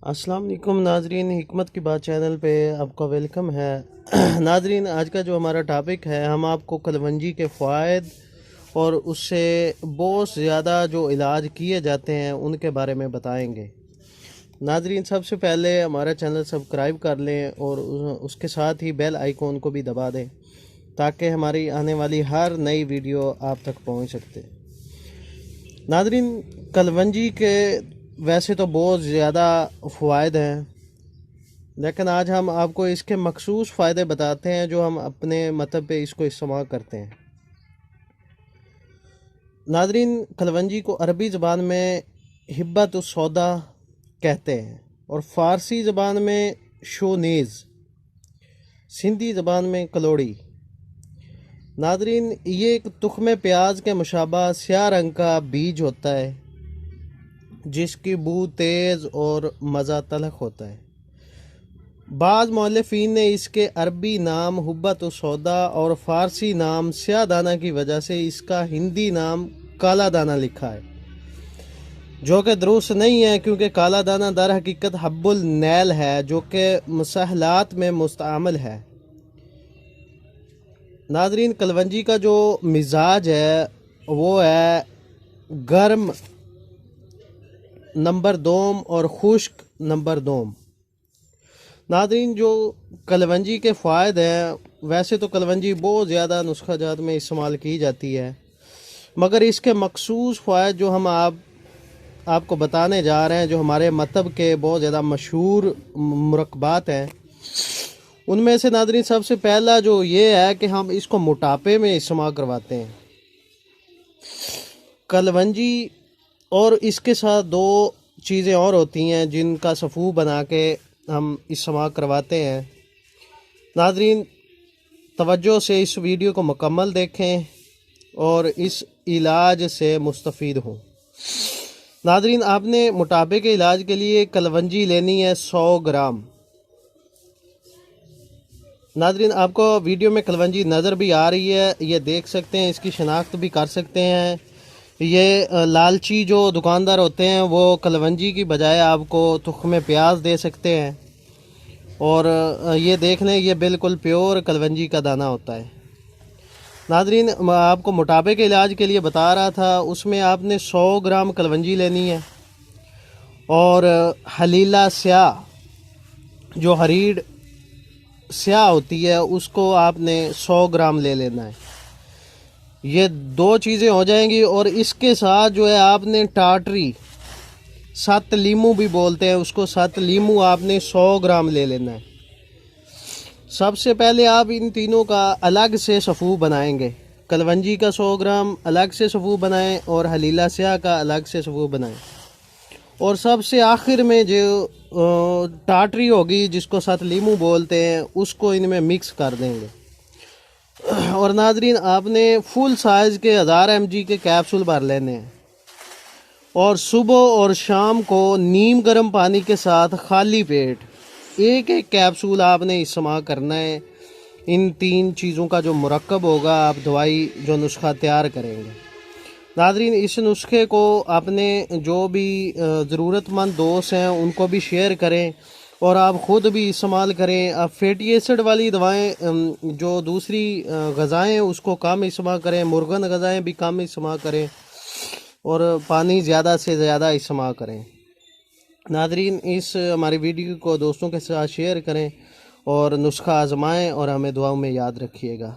السلام علیکم ناظرین، حکمت کی بات چینل پہ آپ کا ویلکم ہے۔ ناظرین، آج کا جو ہمارا ٹاپک ہے، ہم آپ کو کلونجی کے فوائد اور اس سے بہت زیادہ جو علاج کیے جاتے ہیں ان کے بارے میں بتائیں گے۔ ناظرین، سب سے پہلے ہمارا چینل سبسکرائب کر لیں اور اس کے ساتھ ہی بیل آئیکن کو بھی دبا دیں تاکہ ہماری آنے والی ہر نئی ویڈیو آپ تک پہنچ سکتے۔ ناظرین، کلونجی کے ویسے تو بہت زیادہ فوائد ہیں، لیکن آج ہم آپ کو اس کے مخصوص فائدے بتاتے ہیں جو ہم اپنے مطلب پہ اس کو استعمال کرتے ہیں۔ ناظرین، کلونجی کو عربی زبان میں حبۃ السودا کہتے ہیں اور فارسی زبان میں شونیز، سندھی زبان میں کلوڑی۔ ناظرین، یہ ایک تخم پیاز کے مشابہ سیاہ رنگ کا بیج ہوتا ہے جس کی بو تیز اور مزہ تلخ ہوتا ہے۔ بعض مؤلفین نے اس کے عربی نام حبۃ السودا اور فارسی نام سیاہ دانہ کی وجہ سے اس کا ہندی نام کالا دانہ لکھا ہے، جو کہ درست نہیں ہے، کیونکہ کالا دانہ در حقیقت حب النیل ہے جو کہ مسحلات میں مستعمل ہے۔ ناظرین، کلونجی کا جو مزاج ہے وہ ہے گرم نمبر دوم اور خشک نمبر دوم۔ ناظرین، جو کلونجی کے فوائد ہیں، ویسے تو کلونجی بہت زیادہ نسخہ جات میں استعمال کی جاتی ہے، مگر اس کے مخصوص فوائد جو ہم آپ کو بتانے جا رہے ہیں، جو ہمارے مطلب کے بہت زیادہ مشہور مرکبات ہیں، ان میں سے ناظرین سب سے پہلا جو یہ ہے کہ ہم اس کو موٹاپے میں استعمال کرواتے ہیں۔ کلونجی اور اس کے ساتھ دو چیزیں اور ہوتی ہیں جن کا صفو بنا کے ہم استعمال کرواتے ہیں۔ ناظرین، توجہ سے اس ویڈیو کو مکمل دیکھیں اور اس علاج سے مستفید ہوں۔ ناظرین، آپ نے موٹاپے کے علاج کے لیے کلونجی لینی ہے 100 گرام۔ ناظرین، آپ کو ویڈیو میں کلونجی نظر بھی آ رہی ہے، یہ دیکھ سکتے ہیں، اس کی شناخت بھی کر سکتے ہیں۔ یہ لالچی جو دکاندار ہوتے ہیں وہ کلونجی کی بجائے آپ کو تخم پیاز دے سکتے ہیں، اور یہ دیکھ لیں، یہ بالکل پیور کلونجی کا دانہ ہوتا ہے۔ ناظرین، میں آپ کو موٹاپے کے علاج کے لیے بتا رہا تھا، اس میں آپ نے 100 گرام کلونجی لینی ہے، اور حلیلہ سیاہ جو ہریڑ سیاہ ہوتی ہے اس کو آپ نے 100 گرام لے لینا ہے۔ یہ دو چیزیں ہو جائیں گی، اور اس کے ساتھ جو ہے آپ نے ٹاٹری، 7 لیمو بھی بولتے ہیں اس کو، 7 لیمو آپ نے 100 گرام لے لینا ہے۔ سب سے پہلے آپ ان تینوں کا الگ سے صفو بنائیں گے، کلونجی کا 100 گرام الگ سے صفو بنائیں اور حلیلہ سیاہ کا الگ سے صفو بنائیں، اور سب سے آخر میں جو ٹاٹری ہوگی جس کو 7 لیمو بولتے ہیں اس کو ان میں مکس کر دیں گے۔ اور ناظرین، آپ نے فل سائز کے 1000 mg کے کیپسول بھر لینے ہیں، اور صبح اور شام کو نیم گرم پانی کے ساتھ خالی پیٹ ایک کیپسول آپ نے استعمال کرنا ہے۔ ان 3 چیزوں کا جو مرکب ہوگا، آپ دوائی جو نسخہ تیار کریں گے۔ ناظرین، اس نسخے کو اپنے جو بھی ضرورت مند دوست ہیں ان کو بھی شیئر کریں، اور آپ خود بھی استعمال کریں۔ آپ فیٹی ایسڈ والی دوائیں جو دوسری غذائیں ہیں اس کو کم استعمال کریں، مرغن غذائیں بھی کم استعمال کریں، اور پانی زیادہ سے زیادہ استعمال کریں۔ ناظرین، اس ہماری ویڈیو کو دوستوں کے ساتھ شیئر کریں اور نسخہ آزمائیں، اور ہمیں دعاؤں میں یاد رکھیے گا۔